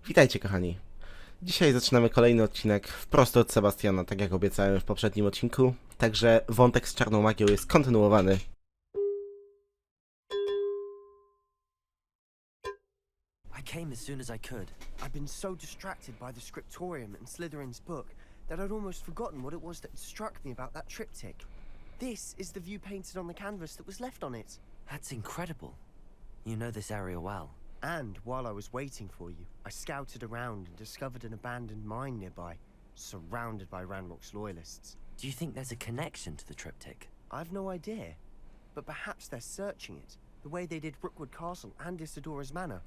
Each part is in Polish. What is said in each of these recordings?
Witajcie kochani. Dzisiaj zaczynamy kolejny odcinek wprost od Sebastiana, tak jak obiecałem w poprzednim odcinku. Także wątek z czarną magią jest kontynuowany. I came as soon as I could. I've been so distracted by the scriptorium and Slytherin's book that I'd almost forgotten what it was that struck me about that triptych. This is the view painted on the canvas that was left on it. That's incredible. You know this area well. And while I was waiting for you, I scouted around and discovered an abandoned mine nearby, surrounded by Ranrock's loyalists. Do you think there's a connection to the triptych? I've no idea, but perhaps they're searching it, the way they did Rookwood Castle and Isidora's Manor.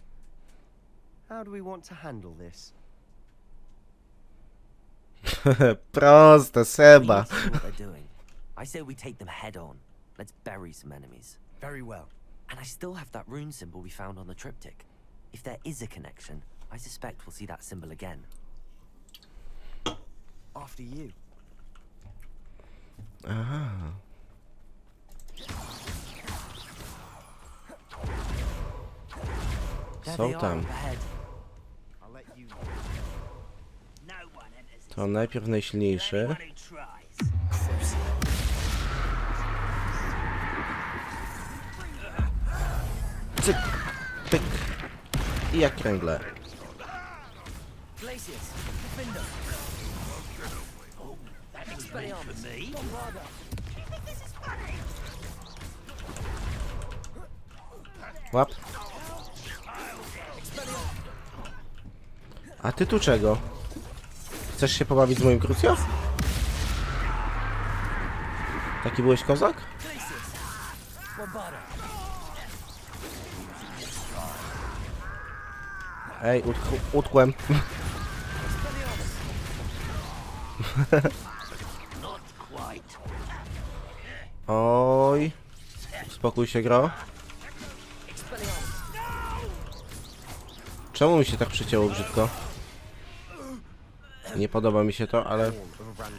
How do we want to handle this? Proste, Seba. We need to see what they're doing. I say we take them head on. Let's bury some enemies. Very well. And I still have that rune symbol we found on the triptych. If there is a connection, I suspect we'll see that symbol again. After you. Aha. There Są they are tam. up ahead. I'll let you know. To najpierw najsilniejszy. Cyk, pyk. I jak kręgle. Łap. A ty tu czego? Chcesz się pobawić z moim Crucio? Taki byłeś kozak? Ej, utkłem. Oj. Spokój się, gro. Czemu mi się tak przycięło brzydko? Nie podoba mi się to, ale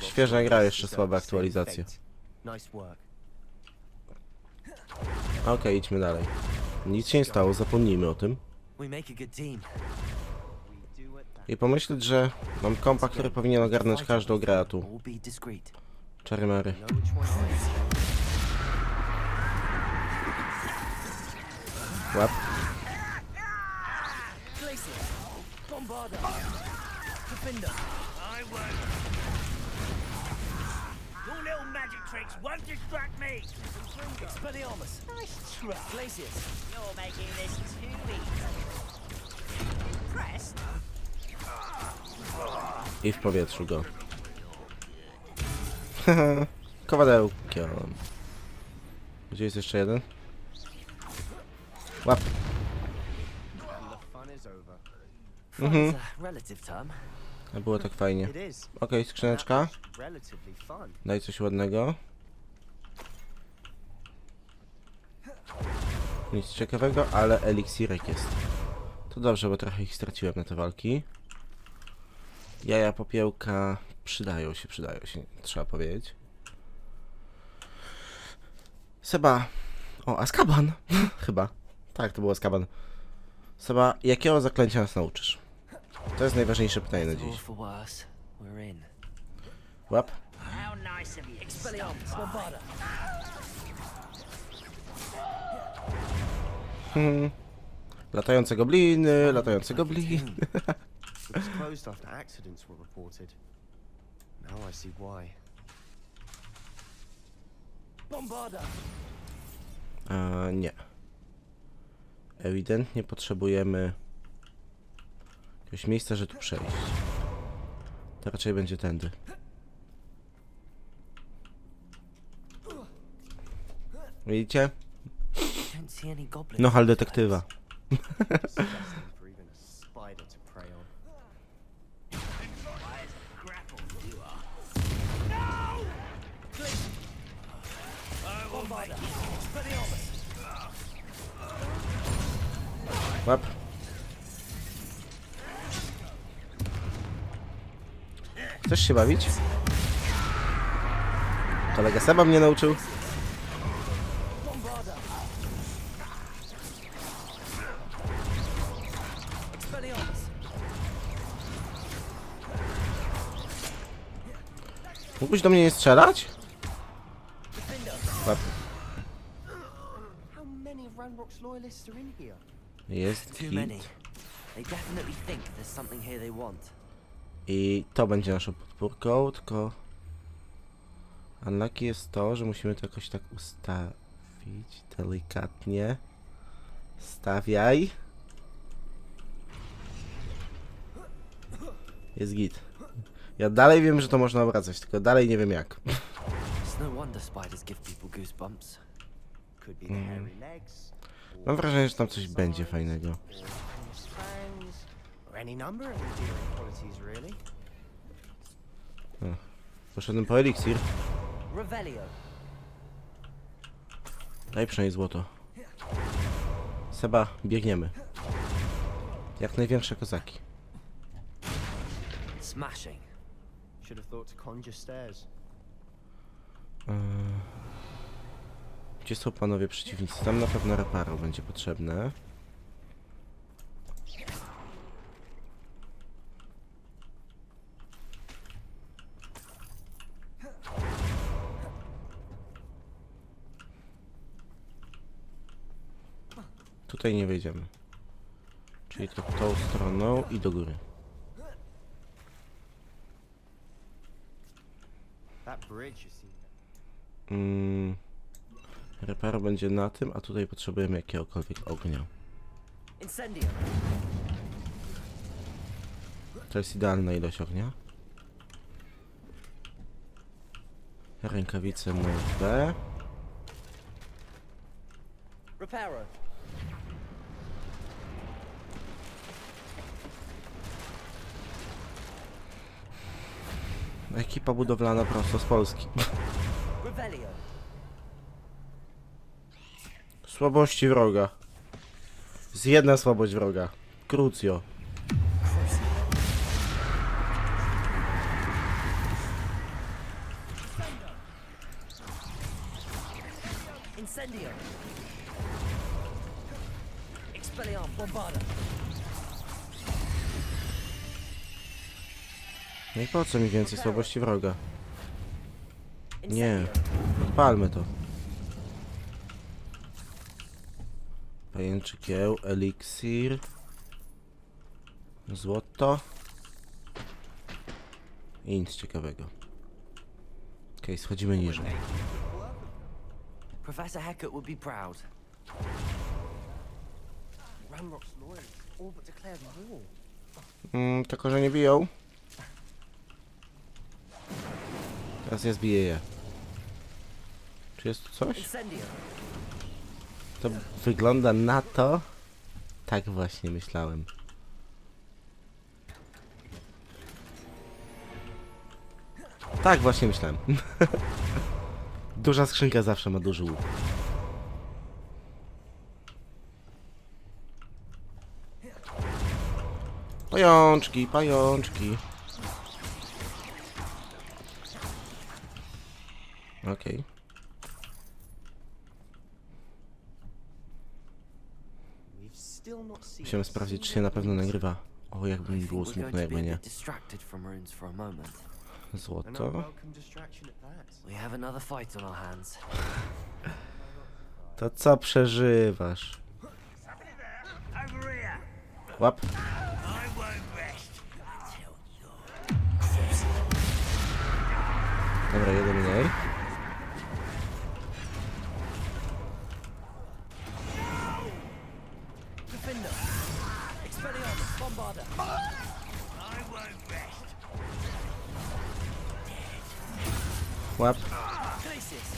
świeża gra, jeszcze słabe aktualizacje. Okej, idźmy dalej. Nic się nie stało, zapomnijmy o tym. We make a good team. I pomyśleć, że mam kompa, który powinien ogarnąć każdą grę, a tu All be discreet. czary mary. Know which one it is. Łap. Your little magic tricks won't distract me. Nice try. Glacius. You're making this too easy. Impressed? I w powietrzu go. Kowadełkiem. Gdzie jest jeszcze jeden? Łap. And the fun is over. Fun is a relative term. A było tak fajnie. It is. Okej, skrzyneczka. That was relatively fun. Daj coś ładnego. Nic ciekawego, ale eliksirek jest. To dobrze, bo trochę ich straciłem na te walki. Jaja popiełka przydają się, trzeba powiedzieć. Seba. O, Azkaban. Chyba. Tak, to był Azkaban. Seba, jakiego zaklęcia nas nauczysz? To jest najważniejsze pytanie na All dziś. for worse. We're in. Łap. How nice of you. Latające gobliny, latające gobliny. It was closed after accidents were reported. Now I see why. Nie. Ewidentnie potrzebujemy jakiegoś miejsca, żeby tu przejść. To raczej będzie tędy. Widzicie? Don't see any goblins. No, hal detektywa. Disgusting for even a spider to prey on. Grapple, you are. No! I will make you. Łap. Chcesz się bawić? Kolega Seba mnie nauczył. Expelliarmus. Mógłbyś do mnie nie strzelać? Łap. How many of Ranrock's loyalists are in here? Jest Too many. hit. They definitely think there's something here they want. I to będzie naszą podpórką, tylko... Unlucky jest to, że musimy to jakoś tak ustawić delikatnie. Stawiaj. Jest git. Ja dalej wiem, że to można obracać, tylko dalej nie wiem jak. It's no wonder spiders give people goosebumps. Could be the hairy legs, Mam wrażenie, że tam coś będzie fajnego. or venomous fangs, or any number of endearing qualities, really. Poszedłem po eliksir. Revelio. Daj przynajmniej złoto. Seba, biegniemy. Jak największe kozaki. Smashing. Should have thought to conjure stairs. Gdzie są panowie przeciwnicy? Tam na pewno reparo będzie potrzebne. Tutaj nie wejdziemy. Czyli to tą stroną i do góry. That bridge, you see. Reparo będzie na tym, a tutaj potrzebujemy jakiegokolwiek ognia. Incendio. To jest idealna ilość ognia. Rękawice nowe. Reparo. Ekipa budowlana prosto z Polski. Revelio. Słabości wroga. Jest jedna słabość wroga. Crucio. Incendio. Expelliarm bombarda. No i po co mi więcej słabości wroga? Nie. Odpalmy to. Pajęczy kieł, eliksir. Złoto. I nic ciekawego. Okej, schodzimy niżej. Professor Hecat would be proud. Ranrock's loyalists all but declared war. Tylko, że nie biją. Teraz ja zbiję je. Czy jest tu coś? Incendio. To wygląda na to. Tak właśnie myślałem. Tak właśnie myślałem. Duża skrzynka zawsze ma duży łuk. Pajączki, pajączki. Okej. We've still not seen Musimy sprawdzić, czy się na pewno nagrywa. O, jakby mi było We're going smutno, to jakby be a nie. bit distracted from runes for a moment. an Złoto. unwelcome distraction at that. We have another fight on our hands. To co przeżywasz? Over here. Łap. I won't rest until Dobra, jeden mniej. Defender. Expelliarmus bombarda. I won't rest. Łap. Glacius.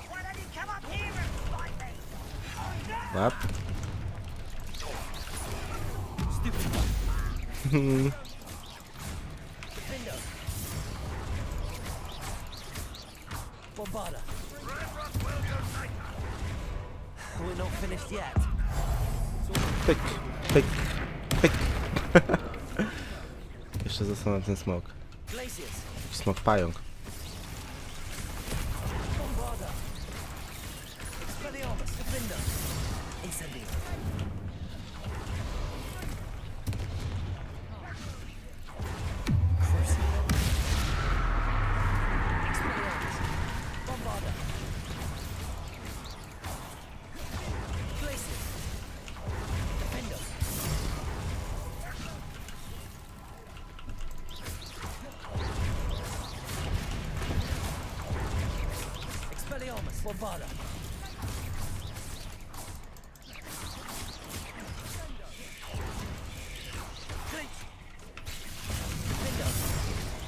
Why don't you come up here and fight me? Łap. Stupid. Hmm. Defender. Bombarda. We're not finished yet. Pyk, pyk, pyk. Jeszcze został nam ten smok. Glacius. Jakiś smok pająk. Bombarda. Expelliarmus. Defender. Incendio.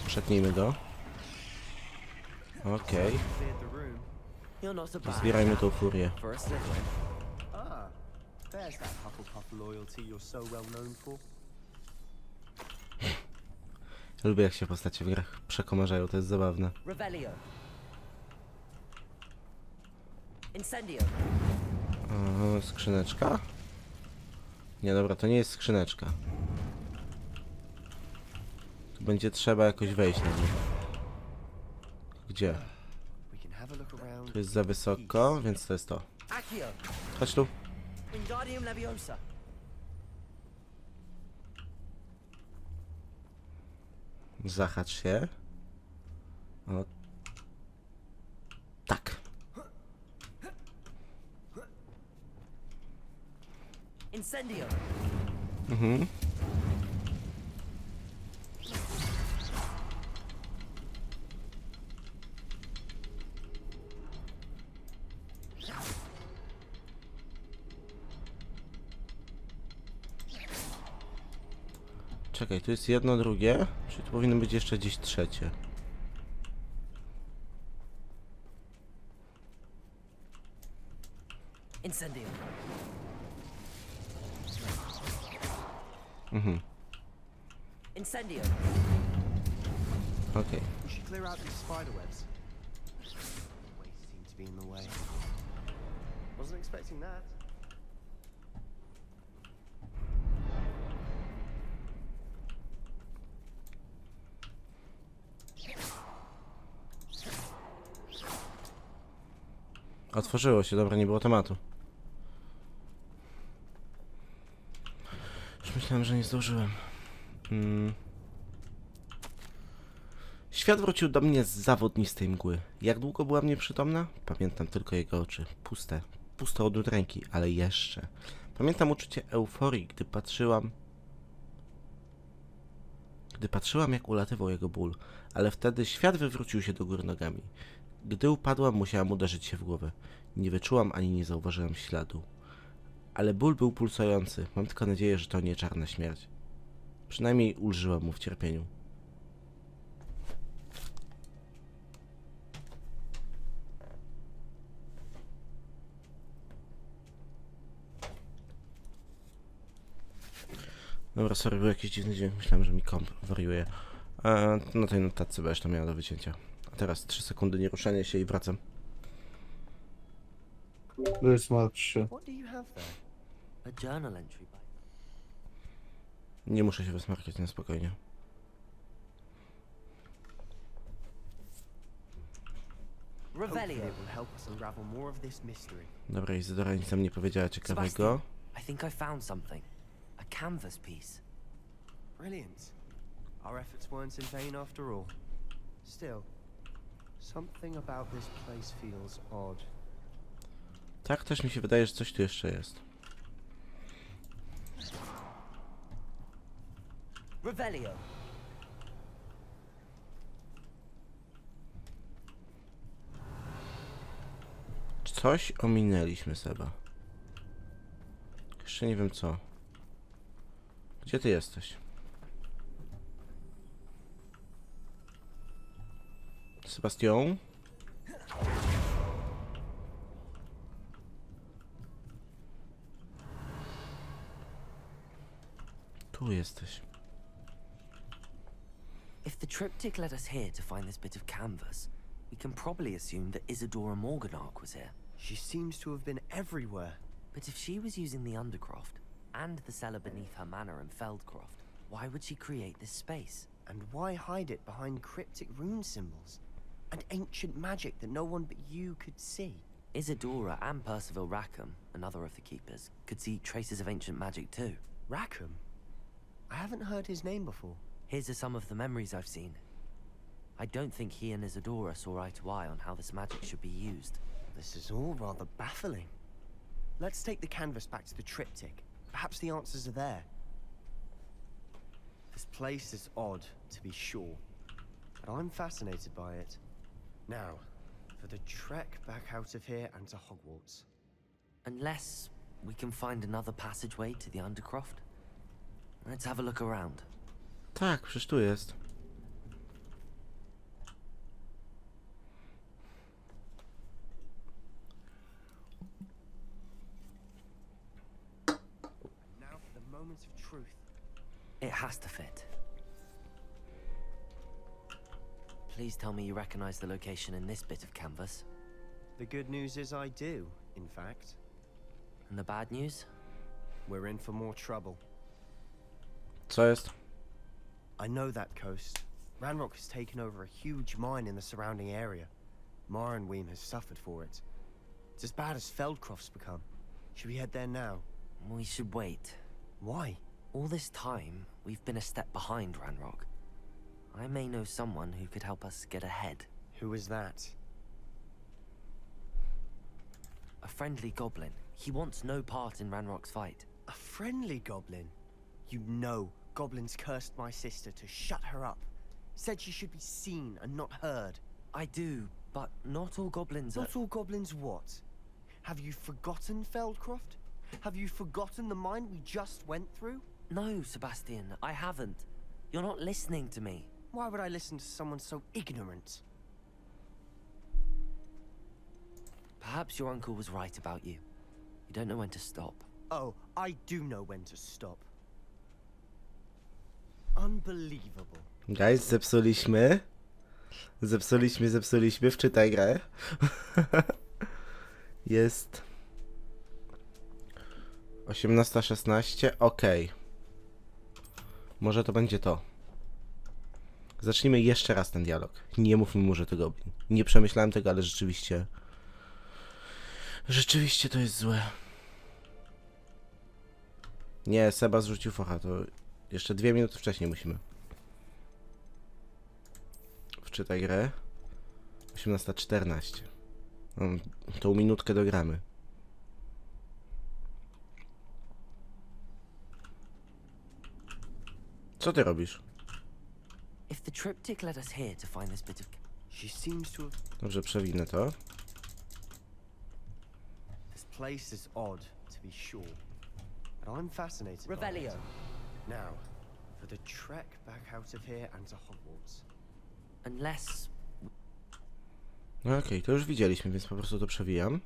Przetnijmy go. Okej. Cleared the room. You're not so bad Zbierajmy tą furię. for a Slytherin. Ah, there's that Hufflepuff loyalty you're so well known for. Lubię, jak się postacie w grach przekomarzają, to jest zabawne. Revelio. Incendio. Skrzyneczka? Nie, dobra, to nie jest skrzyneczka. Tu będzie trzeba jakoś wejść na nie. Gdzie? We can have a look around. Tu jest za wysoko, więc to jest to. Accio. Chodź tu. Wingardium Leviosa. Zahacz się. O. Tak. Incendio. Mhm. Czekaj, tu jest jedno, drugie. Czyli tu powinno być jeszcze gdzieś trzecie. Incendio. Mhm. Incendio. Okej. We should clear out these spider webs. Waste seem to be in the way. Wasn't expecting that. Otworzyło się, dobra, nie było tematu. Już myślałem, że nie zdążyłem. Świat wrócił do mnie z zawodnistej mgły. Jak długo była mnie przytomna? Pamiętam tylko jego oczy. Puste. Puste od ręki, ale jeszcze. Pamiętam uczucie euforii, gdy patrzyłam, jak ulatywał jego ból. Ale wtedy świat wywrócił się do góry nogami. Gdy upadłam, musiałam uderzyć się w głowę. Nie wyczułam ani nie zauważyłam śladu. Ale ból był pulsujący. Mam tylko nadzieję, że to nie czarna śmierć. Przynajmniej ulżyłam mu w cierpieniu. Dobra, sorry, był jakiś dziwny dźwięk. Myślałem, że mi komp wariuje. Na tej notatce będziesz to miała do wycięcia. A teraz 3 sekundy nieruszania się i wracam. Wysmarcz się. What do you have there? A journal entry by... Nie muszę się wysmarkać na spokojnie. Hopefully Revelio. it will help us unravel more of this mystery. Dobra, Izydora nic nam nie powiedziała ciekawego. Sebastian, I think I found something. A canvas piece. Brilliant. Our efforts weren't in vain after all. Still, something about this place feels odd. Tak, też mi się wydaje, że coś tu jeszcze jest. Revelio. Coś ominęliśmy, Seba. Jeszcze nie wiem co. Gdzie ty jesteś? Sebastian? Tu jesteś. If the triptych led us here to find this bit of canvas, we can probably assume that Isadora Morganach was here. She seems to have been everywhere. But if she was using the Undercroft and the cellar beneath her manor in Feldcroft, why would she create this space? And why hide it behind cryptic rune symbols? And ancient magic that no one but you could see? Isadora and Percival Rackham, another of the keepers, could see traces of ancient magic too. Rackham? I haven't heard his name before. His are some of the memories I've seen. I don't think he and Isadora saw eye to eye on how this magic should be used. This is all rather baffling. Let's take the canvas back to the triptych. Perhaps the answers are there. This place is odd, to be sure, but I'm fascinated by it. Now, for the trek back out of here and to Hogwarts. Unless we can find another passageway to the Undercroft. Let's have a look around. Tak, przecież tu jest. Now for the moment of truth. It has to fit. Please tell me you recognize the location in this bit of canvas. The good news is I do, in fact. And the bad news? We're in for more trouble. Co jest? I know that coast. Ranrock has taken over a huge mine in the surrounding area. Weem has suffered for it. It's as bad as Feldcroft's become. Should we head there now? We should wait. Why? All this time, we've been a step behind Ranrock. I may know someone who could help us get ahead. Who is that? A friendly goblin. He wants no part in Ranrock's fight. A friendly goblin? You know goblins cursed my sister to shut her up. Said she should be seen and not heard. I do, but not all goblins are... Not all goblins what? Have you forgotten Feldcroft? Have you forgotten the mine we just went through? No, Sebastian, I haven't. You're not listening to me. Why would I listen to someone so ignorant? Perhaps your uncle was right about you. You don't know when to stop. Oh, I do know when to stop. Unbelievable. Guys, zepsuliśmy. Zepsuliśmy. Wczytaj grę. Jest 18:16. Okej. Może to będzie to. Zacznijmy jeszcze raz ten dialog. Nie mówmy mu, że to goblin. Nie przemyślałem tego, ale rzeczywiście... Rzeczywiście to jest złe. Nie, Seba zrzucił focha, to jeszcze 2 minuty wcześniej musimy. Wczytaj grę. 18:14. No, tą minutkę dogramy. Co ty robisz? If the triptych led us here to find this bit of... She seems to have... Dobrze, przewinę to. This place is odd, to be sure. But I'm fascinated by Revelio. it. Now, for the trek back out of here and to Hogwarts. Unless... No okej, to już widzieliśmy, więc po prostu to przewijam.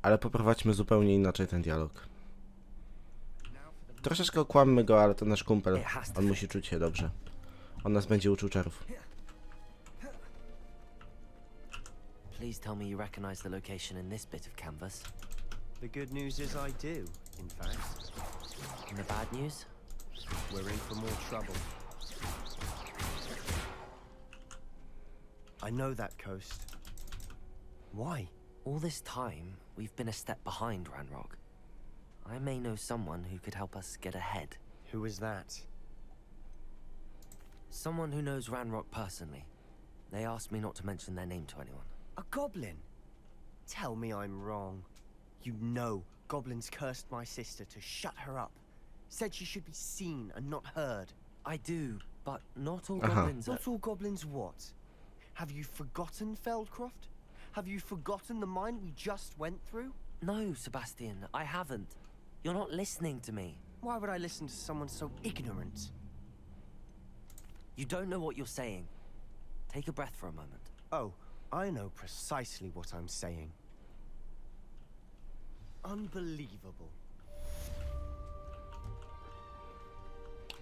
Ale poprowadźmy zupełnie inaczej ten dialog. Troszeczkę okłammy go, ale to nasz kumpel. On musi czuć się dobrze. On nas będzie uczył czarów. Please tell me you recognize the location in this bit of canvas. The good news is I do, in fact. And the bad news? We're in for more trouble. I know that coast. Why? All this time, we've been a step behind Ranrock. I may know someone who could help us get ahead. Who is that? Someone who knows Ranrock personally. They asked me not to mention their name to anyone. A goblin? Tell me I'm wrong. You know goblins cursed my sister to shut her up. Said she should be seen and not heard. I do, but not all Aha. goblins are... Not all goblins what? Have you forgotten Feldcroft? Have you forgotten the mine we just went through? No, Sebastian, I haven't. You're not listening to me. Why would I listen to someone so ignorant? You don't know what you're saying. Take a breath for a moment. Oh, I know precisely what I'm saying. Unbelievable.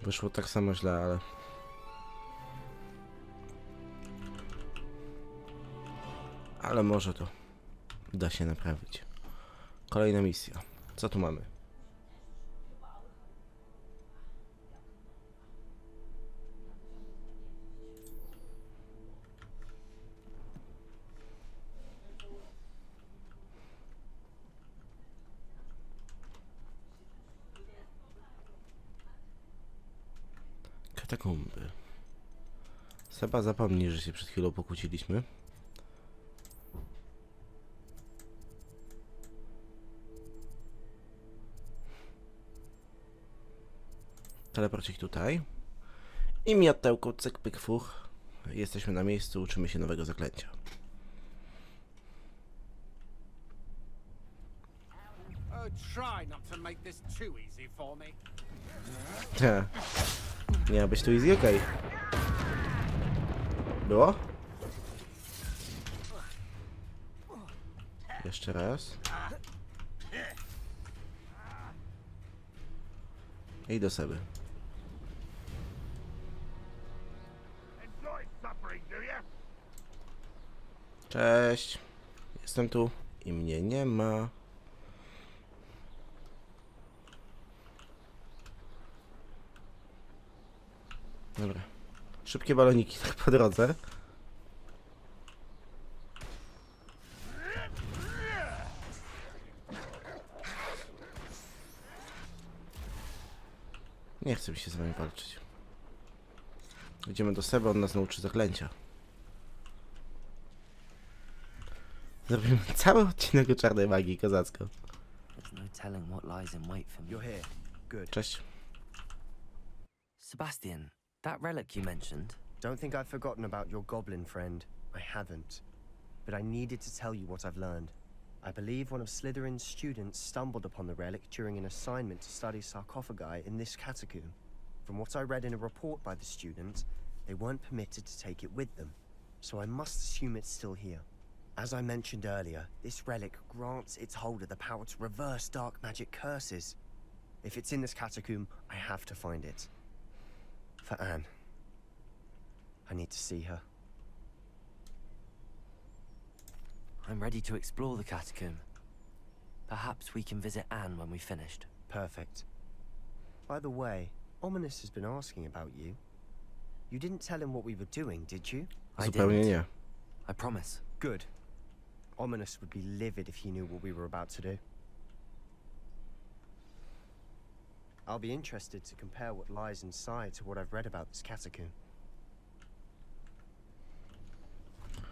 Wyszło tak samo źle, ale... Ale może to da się naprawić. Kolejna misja. Co tu mamy? Katakumby. Seba, zapomnij, że się przed chwilą pokłóciliśmy. Teleporcik tutaj. I miotełko, cyk, pyk, fuch. Jesteśmy na miejscu, uczymy się nowego zaklęcia. make this too easy for me. Nie ma być tu easy, okej. Było? Jeszcze raz. I do Seby. Enjoy suffering, do you? Cześć. Jestem tu i mnie nie ma. Dobra. Szybkie baloniki tak po drodze. Nie chcę mi się z wami walczyć. Idziemy do Seby, on nas nauczy zaklęcia. Zrobimy cały odcinek o czarnej magii, kozacko. There's no telling what lies in wait for me. You're here. Good. Cześć. Sebastian, that relic you mentioned. Don't think I've forgotten about your goblin friend. I haven't. But I needed to tell you what I've learned. I believe one of Slytherin's students stumbled upon the relic during an assignment to study sarcophagi in this catacomb. From what I read in a report by the student, they weren't permitted to take it with them, so I must assume it's still here. As I mentioned earlier, this relic grants its holder the power to reverse dark magic curses. If it's in this catacomb, I have to find it. For Anne. I need to see her. I'm ready to explore the catacomb. Perhaps we can visit Anne when we've finished. Perfect. By the way, Ominous has been asking about you. You didn't tell him what we were doing, did you? I Zupełnie didn't. nie. I promise. Good. Ominous would be livid if he knew what we were about to do. I'll be interested to compare what lies inside to what I've read about this catacomb.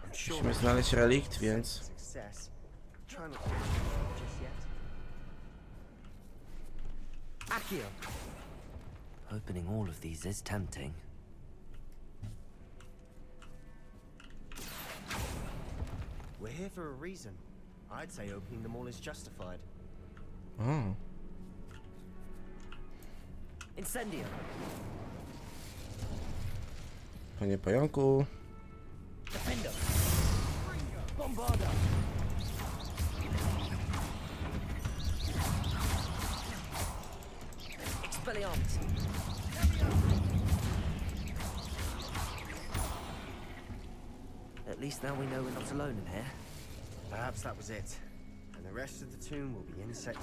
I'm sure Musimy znaleźć relikt, więc... success. Try not to just yet. Accio! Opening all of these is tempting. We're here for a reason. I'd say opening them all is justified. O, Incendio! panie pająku. Defendo! Bombarda! Expelliarmus! At least now we know we're not alone in here. Perhaps that was it. And the rest of the tomb will be insect.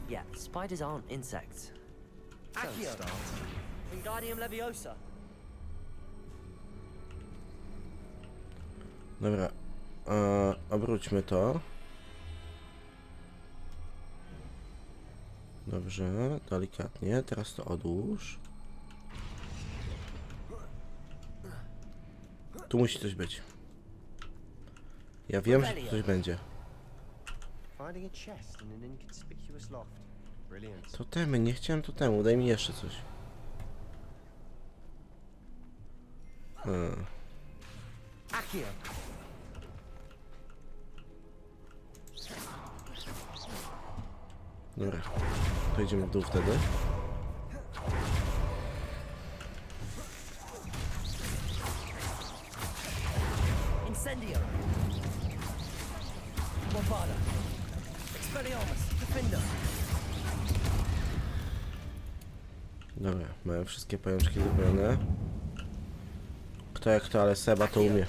Yeah, spiders aren't insects. Don't start. Wingardium Leviosa! Dobra. Obróćmy to. Dobrze, delikatnie. Teraz to odłóż. Tu musi coś być. Ja wiem, że tu coś będzie. Finding a chest in an inconspicuous loft. Brilliant. Totemy, nie chciałem totemu. Daj mi jeszcze coś. Accio! Dobra. To idziemy w dół wtedy. Incendio! Bombarda! Expelliarmus! Defender! Dobra, mamy wszystkie pajączki zrobione. Kto jak to, ale Seba to umie.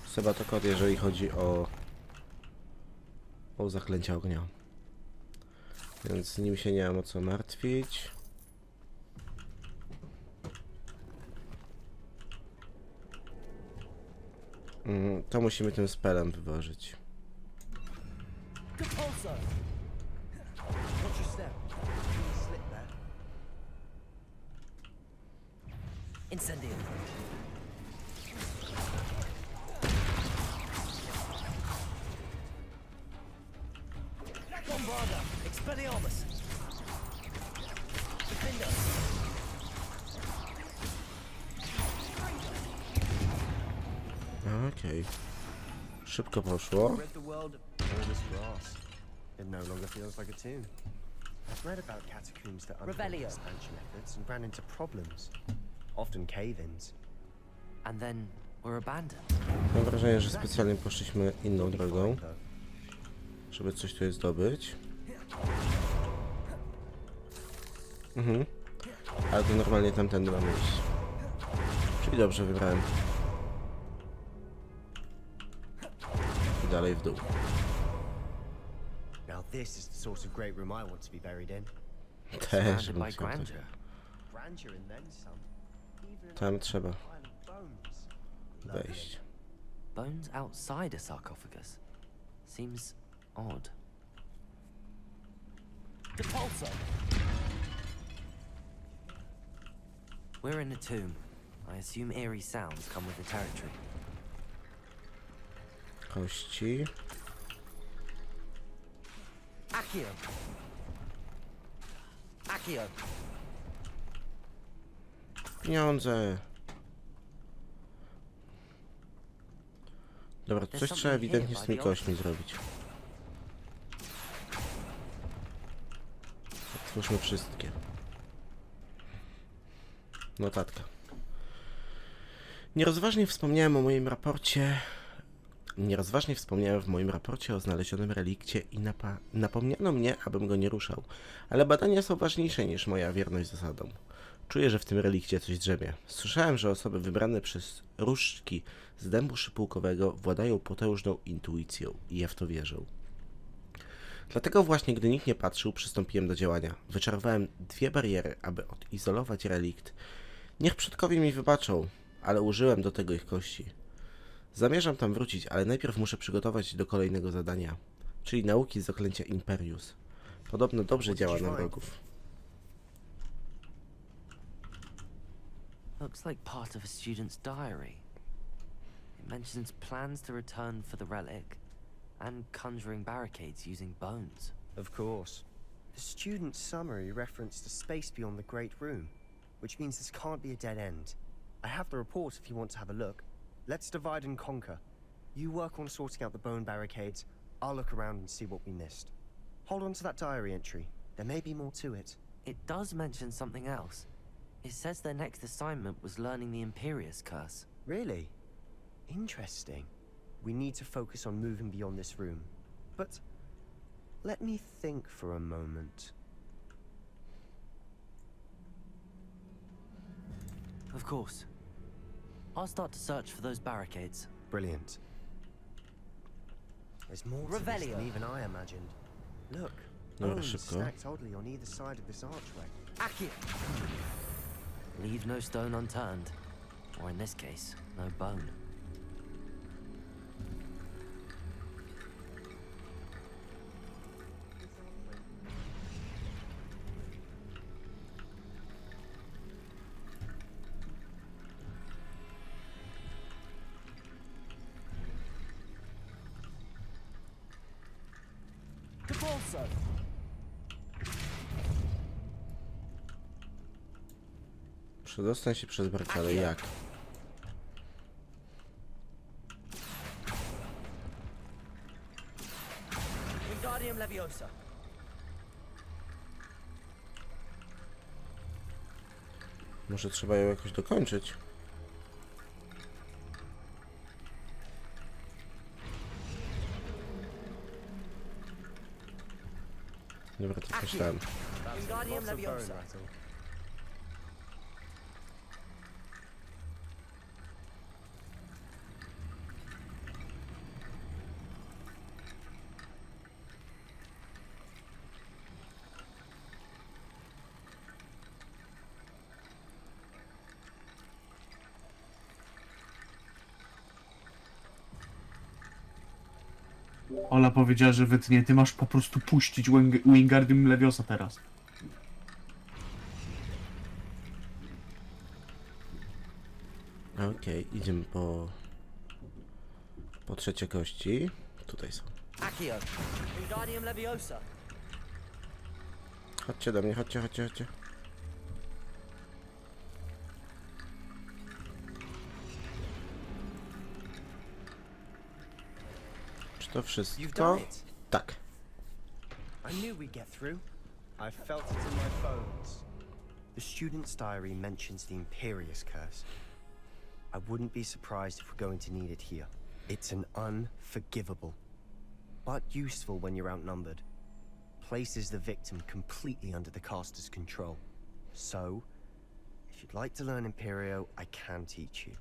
Seba to kot, jeżeli chodzi o zaklęcia ognia. Więc z nim się nie mam o co martwić. To musimy tym spelem wyważyć. Compulso! Watch your step. Slip there. Incendio! Bombarda! Expelliarmus! Defender! Okej. Szybko poszło. Read the world all this grass. It no longer feels like a tomb. I've read about catacombs that underwent expansion efforts and ran into problems, often cave-ins. And then were abandoned. Mam wrażenie, że specjalnie poszliśmy inną drogą, żeby coś tu zdobyć. Ale to normalnie tamtędy mamy iść. Czyli dobrze wybrałem. I dalej w dół. Now this is the sort of great room I want to be buried in. Też Surrounded bym by chciał tak. grandeur. Grandeur and then some. Even Tam trzeba pile of bones. wejść. Bones outside a sarcophagus. Seems odd. We're in a tomb. I assume eerie sounds come with the territory. Kości. Accio! Accio! Pieniądze. Dobra, coś trzeba ewidentnie z tymi kośćmi zrobić. Otwórzmy wszystkie. Notatka. Nierozważnie wspomniałem w moim raporcie o znalezionym relikcie i napomniano mnie, abym go nie ruszał. Ale badania są ważniejsze niż moja wierność zasadom. Czuję, że w tym relikcie coś drzemie. Słyszałem, że osoby wybrane przez różdżki z dębu szypułkowego władają potężną intuicją i ja w to wierzę. Dlatego właśnie, gdy nikt nie patrzył, przystąpiłem do działania. Wyczarowałem 2 bariery, aby odizolować relikt. Niech przodkowie mi wybaczą, ale użyłem do tego ich kości. Zamierzam tam wrócić, ale najpierw muszę przygotować się do kolejnego zadania, czyli nauki z zaklęcia Imperius. Podobno dobrze działa na wrogów. Looks like part of a student's diary. It mentions plans to return for the relic and conjuring barricades using bones. Of course. The student's summary referenced a space beyond the Great Room, which means this can't be a dead end. I have the report if you want to have a look. Let's divide and conquer. You work on sorting out the bone barricades. I'll look around and see what we missed. Hold on to that diary entry. There may be more to it. It does mention something else. It says their next assignment was learning the Imperius curse. Really? Interesting. We need to focus on moving beyond this room. But let me think for a moment. Of course. I'll start to search for those barricades. Brilliant. There's more to this than even I imagined. Look, Dobra, bones szybko. stacked oddly on either side of this archway. Accio! Leave no stone unturned. Or in this case, no bone. Przedostań się przez barkadę. Jak? Wingardium Leviosa. Może trzeba ją jakoś dokończyć. Dobra, to myślałem. Wingardium Lots of bone Leviosa. rattle. Ola powiedziała, że wytnie. Ty masz po prostu puścić Wingardium Leviosa teraz. Okej, idziemy po trzecie kości. Tutaj są. Accio! Wingardium Leviosa. Chodźcie do mnie, chodźcie. Czy to You've wszystko? done it. Tak. I knew we'd get through. I felt it in my bones. The student's diary mentions the Imperius curse. I wouldn't be surprised if we're going to need it here. It's an unforgivable, but useful when you're outnumbered. Places the victim completely under the caster's control. So, if you'd like to learn Imperio, I can teach you.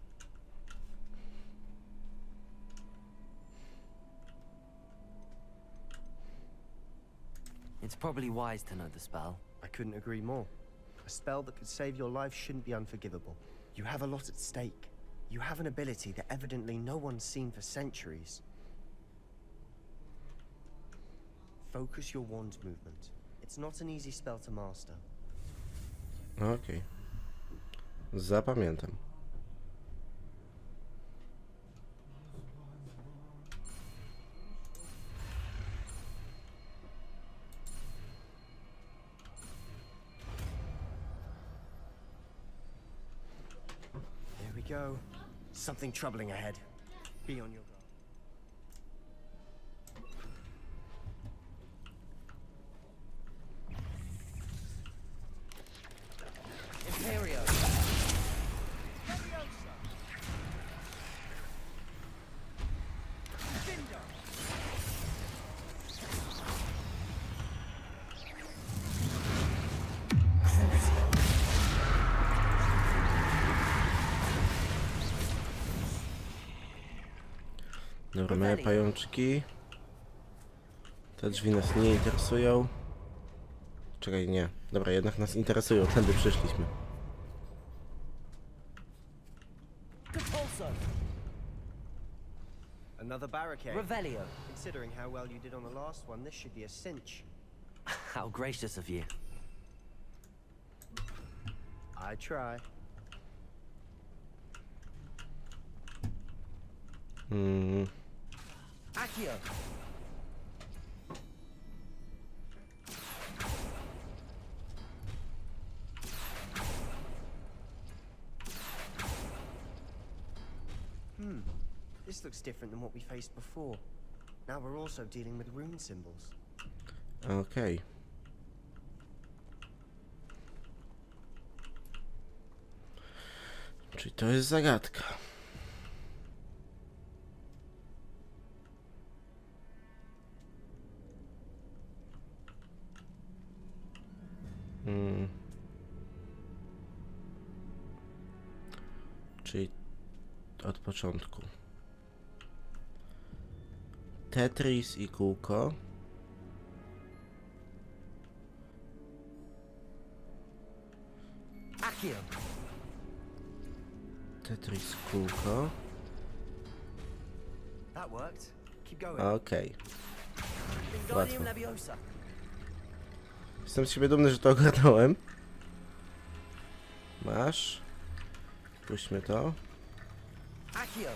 It's probably wise to know the spell. I couldn't agree more. A spell that could save your life shouldn't be unforgivable. You have a lot at stake. You have an ability that evidently no one's seen for centuries. Focus your wand movement. It's not an easy spell to master. Okej. Zapamiętam. Here we go. Something troubling ahead. Be on your guard. Imperio! Dobra, moje pajączki. Te drzwi nas nie interesują. Czekaj, nie. Dobra, jednak nas interesują. Tędy przyszliśmy. Another barricade. Revelio! Considering how well you did on the last one, this should be a cinch. How gracious of you. I try. Accio! This looks different than what we faced before. Now we're also dealing with rune symbols. Okej. Czyli to jest zagadka. Czyli od początku. Tetris i kółko. Accio! Tetris, kółko. That worked. Keep going. Okej. Wingardium Leviosa! Jestem z siebie dumny, że to ogarnąłem. Masz. Puśćmy to. Accio!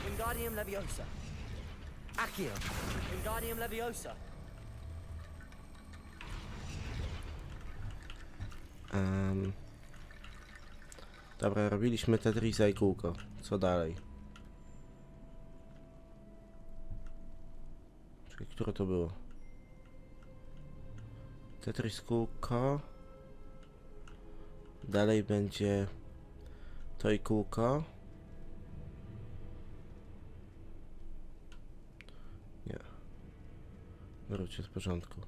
Wingardium Leviosa! Accio! Wingardium Leviosa! Dobra, robiliśmy Tetrisa i kółko. Co dalej? Czyli które to było? Tetris, kółko. Dalej będzie to i kółko. Nie. Wróćcie z początku.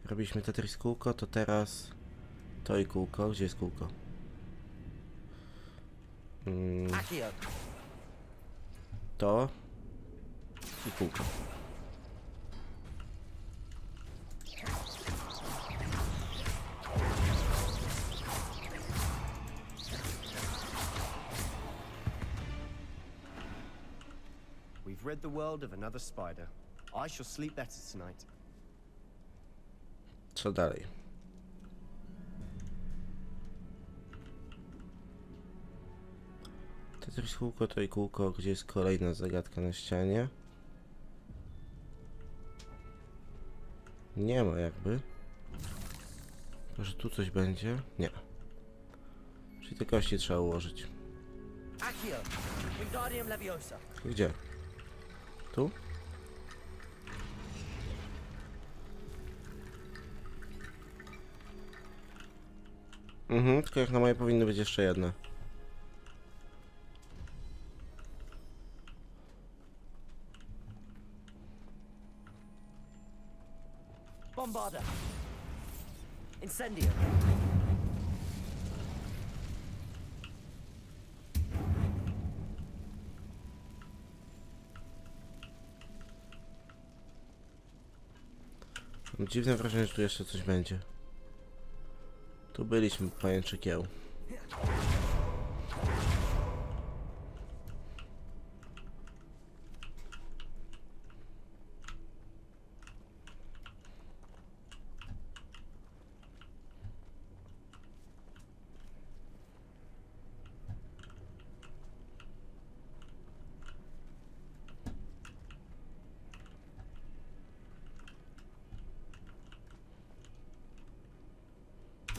Robiliśmy Tetris, kółko, to teraz to i kółko. Gdzie jest kółko? Accio! To i kółko. We've rid the world of another spider. I shall sleep better tonight. Co dalej? Tetris, kółko, to i kółko. Gdzie jest kolejna zagadka na ścianie? Nie ma jakby. Może tu coś będzie? Nie. Czyli te kości trzeba ułożyć. Accio, Wingardium Leviosa. Gdzie? Tu? Tylko jak na moje powinny być jeszcze jedne. Bombarda. Incendio. Mam dziwne wrażenie, że tu jeszcze coś będzie. Tu byliśmy, pajęczy kieł.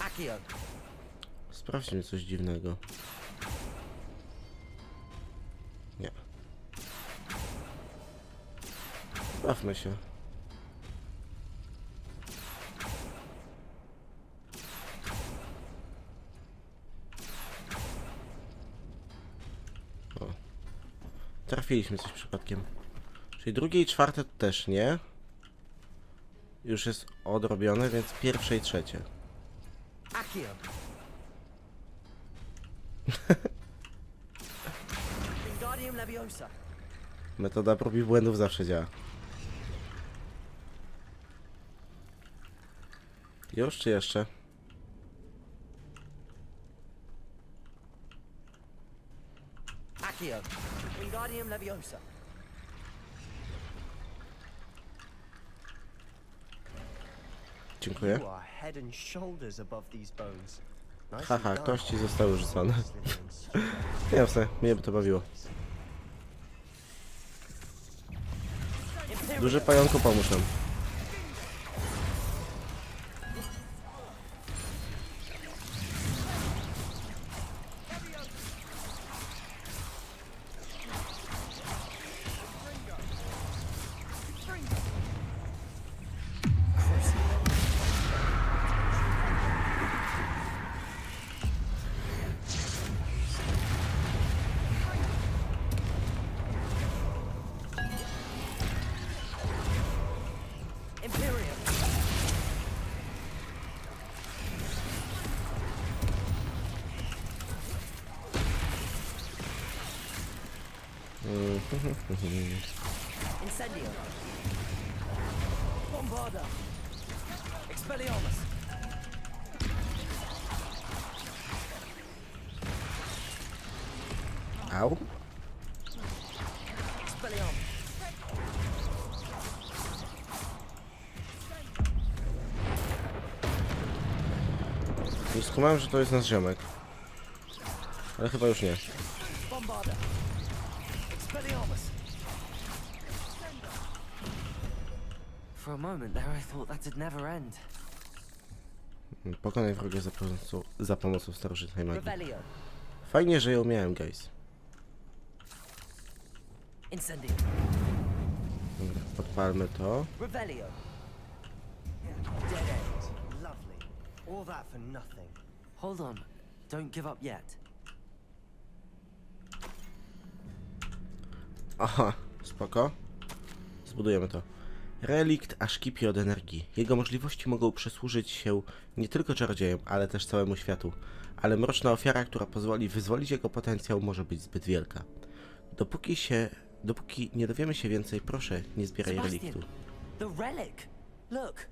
Accio. Sprawdźmy coś dziwnego. Nie. Bawmy się. O. Trafiliśmy coś przypadkiem. Czyli drugie i czwarte też nie. Już jest odrobione, więc pierwsze i trzecie. Accio. Wingardium Leviosa. Metoda prób i błędów zawsze działa. Już czy jeszcze? Accio. Wingardium Leviosa. Dziękuję. You are head and shoulders above these bones. Nicely Haha, done. kości zostały rzucone. Slytherins. Jasne, mnie by to bawiło. Duży pająku, pomóż nam. Imperius. Incendio. Bombarda. Expelliarmus. Au. Expelliarmus. Nie skumałem, że to jest nasz ziomek. Ale chyba już nie. Bombarda. Expelliarmus. For a moment there, I thought that'd never end. Pokonaj wroga za pomocą starożytnej magii. Revelio. Fajnie, że ją miałem, guys. Incendio. Dobra, podpalmy to. Revelio. Dead end. Lovely. All that for nothing. Hold on, don't give up yet. Aha, spoko. Zbudujemy to. Relikt aż kipi od energii. Jego możliwości mogą przysłużyć się nie tylko czarodziejom, ale też całemu światu. Ale mroczna ofiara, która pozwoli wyzwolić jego potencjał, może być zbyt wielka. Dopóki nie dowiemy się więcej, proszę, nie zbieraj Sebastian, reliktu. the relic! Look!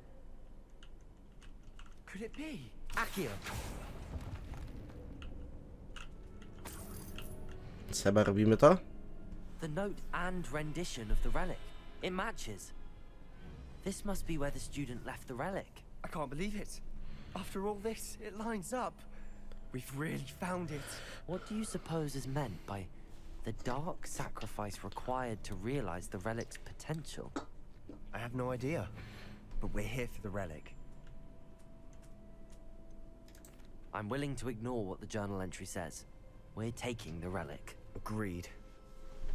Could it be? Accio. Seba, robimy to? The note and rendition of the relic. It matches. This must be where the student left the relic. I can't believe it. After all this, it lines up. We've really found it. What do you suppose is meant by the dark sacrifice required to realize the relic's potential? I have no idea. But we're here for the relic. I'm willing to ignore what the journal entry says. We're taking the relic. Agreed.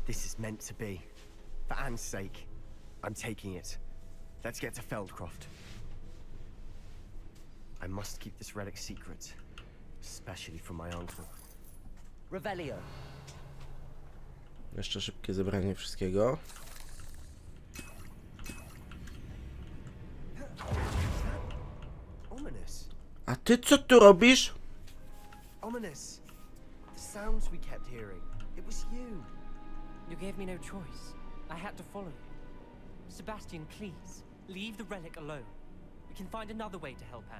This is meant to be. For Anne's sake, I'm taking it. Let's get to Feldcroft. I must keep this relic secret, especially from my uncle. Revelio. Jeszcze szybkie zebranie wszystkiego. Ominous. A ty co tu robisz? Ominous. The sounds we kept hearing. It was you. You gave me no choice. I had to follow you. Sebastian, please, leave the relic alone. We can find another way to help Anne.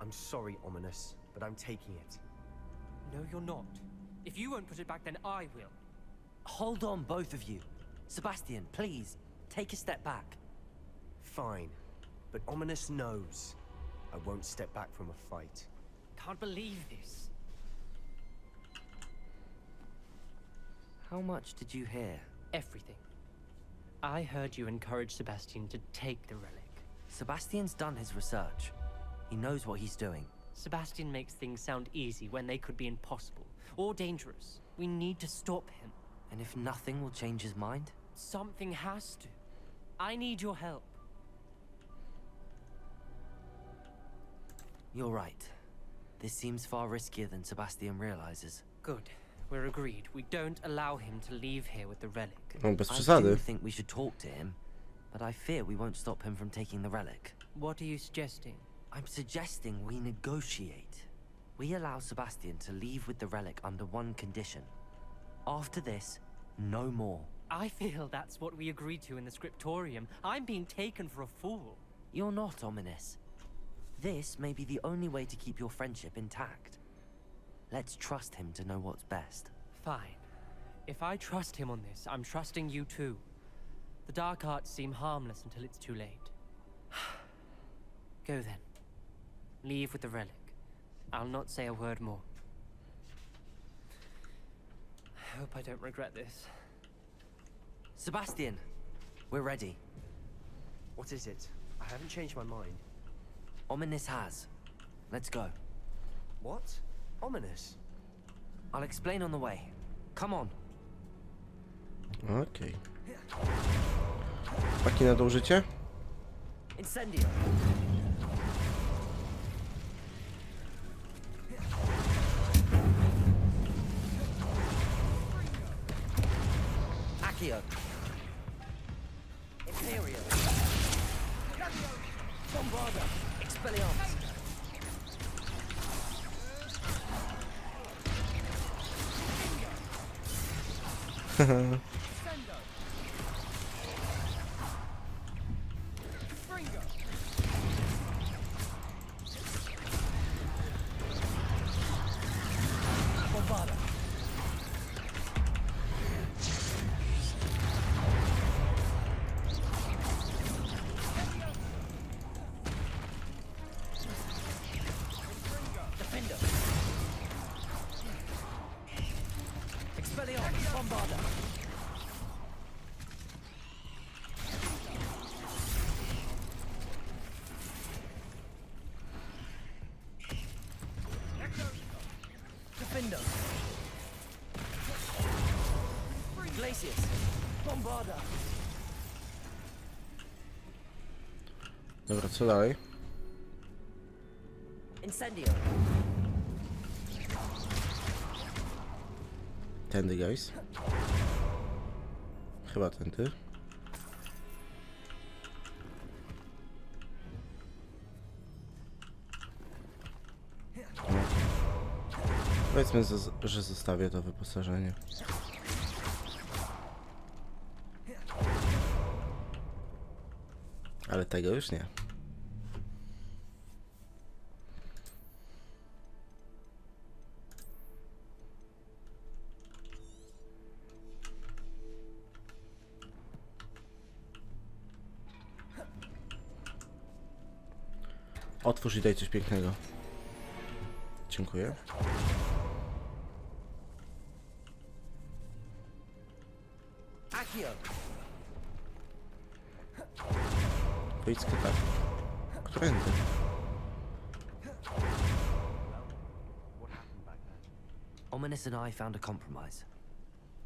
I'm sorry, Ominous, but I'm taking it. No, you're not. If you won't put it back, then I will. Hold on, both of you. Sebastian, please, take a step back. Fine, but Ominous knows I won't step back from a fight. Can't believe this. How much did you hear? Everything. I heard you encourage Sebastian to take the relic. Sebastian's done his research. He knows what he's doing. Sebastian makes things sound easy when they could be impossible or dangerous. We need to stop him. And if nothing will change his mind? Something has to. I need your help. You're right. This seems far riskier than Sebastian realizes. Good. We're agreed. We don't allow him to leave here with the relic. No, bez I przesady. do think we should talk to him, but I fear we won't stop him from taking the relic. What are you suggesting? I'm suggesting we negotiate. We allow Sebastian to leave with the relic under one condition. After this, no more. I feel that's what we agreed to in the scriptorium. I'm being taken for a fool. You're not, Ominous. This may be the only way to keep your friendship intact. Let's trust him to know what's best. Fine. If I trust him on this, I'm trusting you too. The dark arts seem harmless until it's too late. Go then. Leave with the relic. I'll not say a word more. I hope I don't regret this. Sebastian, we're ready. What is it? I haven't changed my mind. Ominous has. Let's go. What? Ominous? I'll explain on the way. Come on. Okej. Paki na dół życie? Incendio. Accio. Imperius. Bombarda. Expelliarmus. Bombarda. Defender. Expelliarmus. Bombarda. Defender. Glacius. Bombarda. Dobra, co dalej? Incendio. Tędy, guys. Chyba tędy. Powiedzmy, że zostawię to wyposażenie. Ale tego już nie. Otwórz i daj coś pięknego. Dziękuję. Accio. Wyjdź tak. Którędy? What happened back then? Ominous and I found a compromise.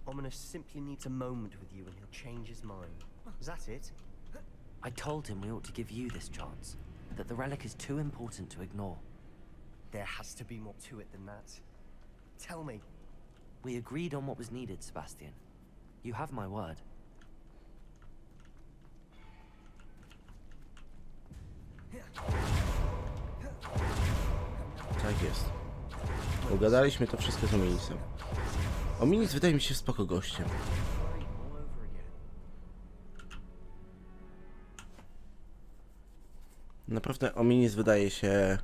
Ominous simply needs a moment with you and he'll change his mind. Is that it? I told him we ought to give you this chance, that the relic is too important to ignore. There has to be more to it than that. Tell me. We agreed on what was needed, Sebastian. You have my word. Tak jest. Ugadaliśmy to wszystko z Ominisem. Ominis wydaje mi się spoko gościem. Naprawdę Ominis wydaje się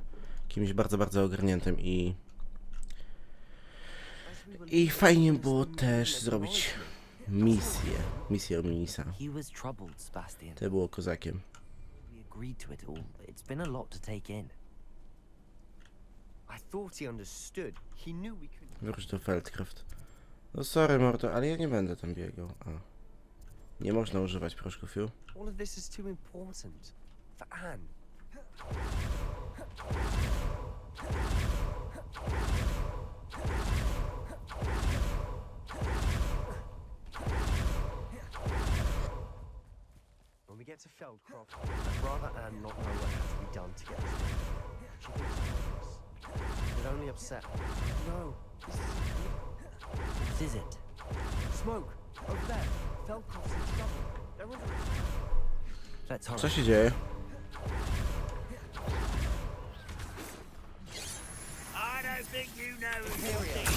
kimś bardzo, bardzo ogarniętym i fajnie było też zrobić misję Ominisa. He was troubled, Sebastian. To było kozakiem. We agreed to it all, but it's been a lot to take in. I thought he understood. He knew we couldn't. Wróć do Feldcraft. No sorry mordo, ale ja nie będę tam biegał. A. Nie można używać proszków, ju. All of this is too important. For Anne. When we get to Feldcroft, I'd rather Anne not know what has to be done to get us there. She thinks it's obvious. It'd only upset her. No, this isn't good. What is it? Smoke! Over there! Feldcroft's in trouble. They're under attack. Let's hurry. Co się dzieje? I don't think you know who you're dealing.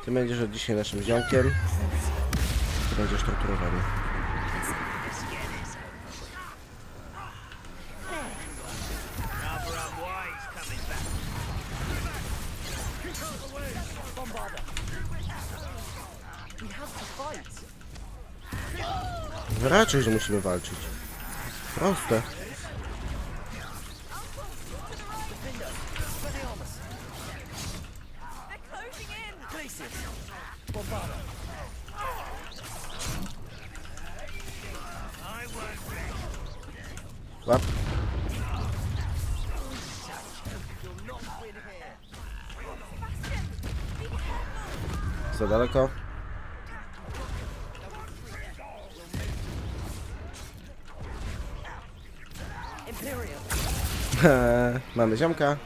Ty będziesz od dzisiaj naszym ziomkiem. Ty będziesz torturowany. Rather unwise coming back. We have to fight! Raczej, że musimy walczyć. Proste. Łap. Za daleko. Mamy ziomka.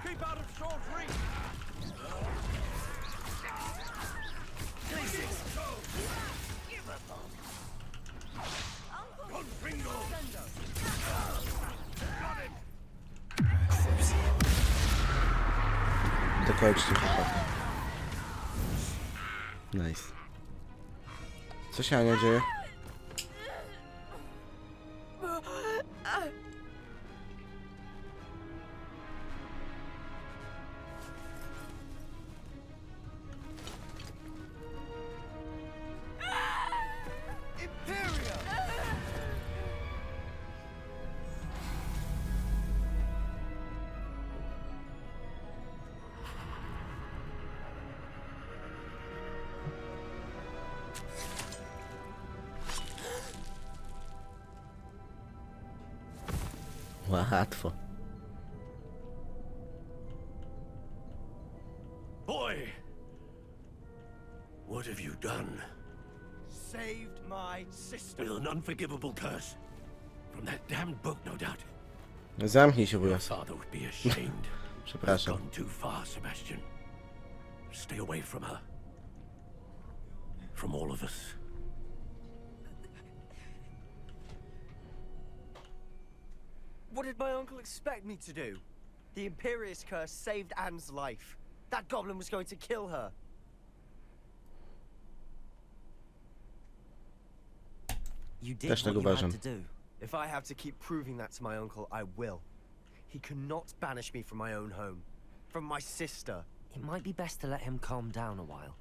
Keep out of short reach. Dokończcie chłopak. Nice. Co się Ania dzieje? Łatwo. Boy! What have you done? Saved my sister. With an unforgivable curse. From that damned book, no doubt. Zamknij się, Your wujas. father would be ashamed. You've Przepraszam. gone too far, Sebastian. Stay away from her. From all of us. What did my uncle expect me to do? The Imperius curse saved Anne's life. That goblin was going to kill her. You did Też what tak you uważam. had to do. If I have to keep proving that to my uncle, I will. He cannot banish me from my own home. From my sister. It might be best to let him calm down a while.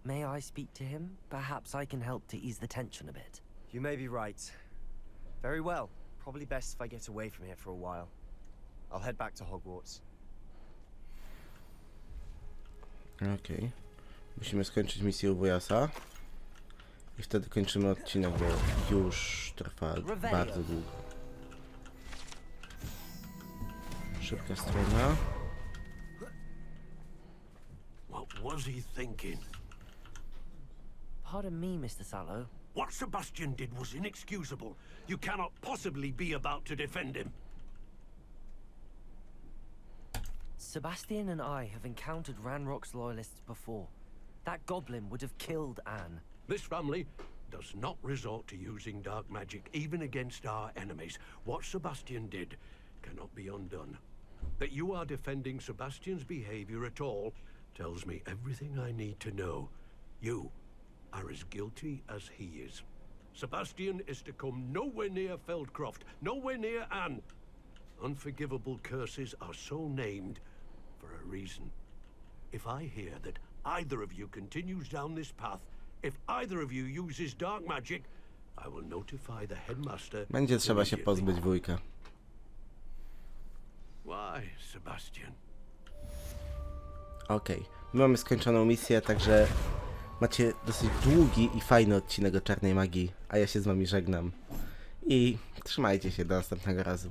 May I speak to him? Perhaps I can help to ease the tension a bit. You may be right. Very well. Probably best if I get away from here for a while. I'll head back to Hogwarts. Okej. Musimy skończyć misję u wujasa. I wtedy kończymy odcinek, bo już trwa bardzo długo. Szybka strona. What was he thinking? Pardon me, Mr. Sallow. What Sebastian did was inexcusable. You cannot possibly be about to defend him. Sebastian and I have encountered Ranrock's loyalists before. That goblin would have killed Anne. This family does not resort to using dark magic even against our enemies. What Sebastian did cannot be undone. That you are defending Sebastian's behavior at all tells me everything I need to know. You are as guilty as he is. Sebastian is to come nowhere near Feldcroft, nowhere near Anne. Unforgivable curses are so named for a reason. If I hear that either of you continues down this path, if either of you uses dark magic, I will notify the headmaster. Będzie trzeba się immediately. pozbyć wujka. Why, Sebastian? Okej, my mamy skończoną misję, także macie dosyć długi i fajny odcinek o czarnej magii, a ja się z wami żegnam. I trzymajcie się, do następnego razu.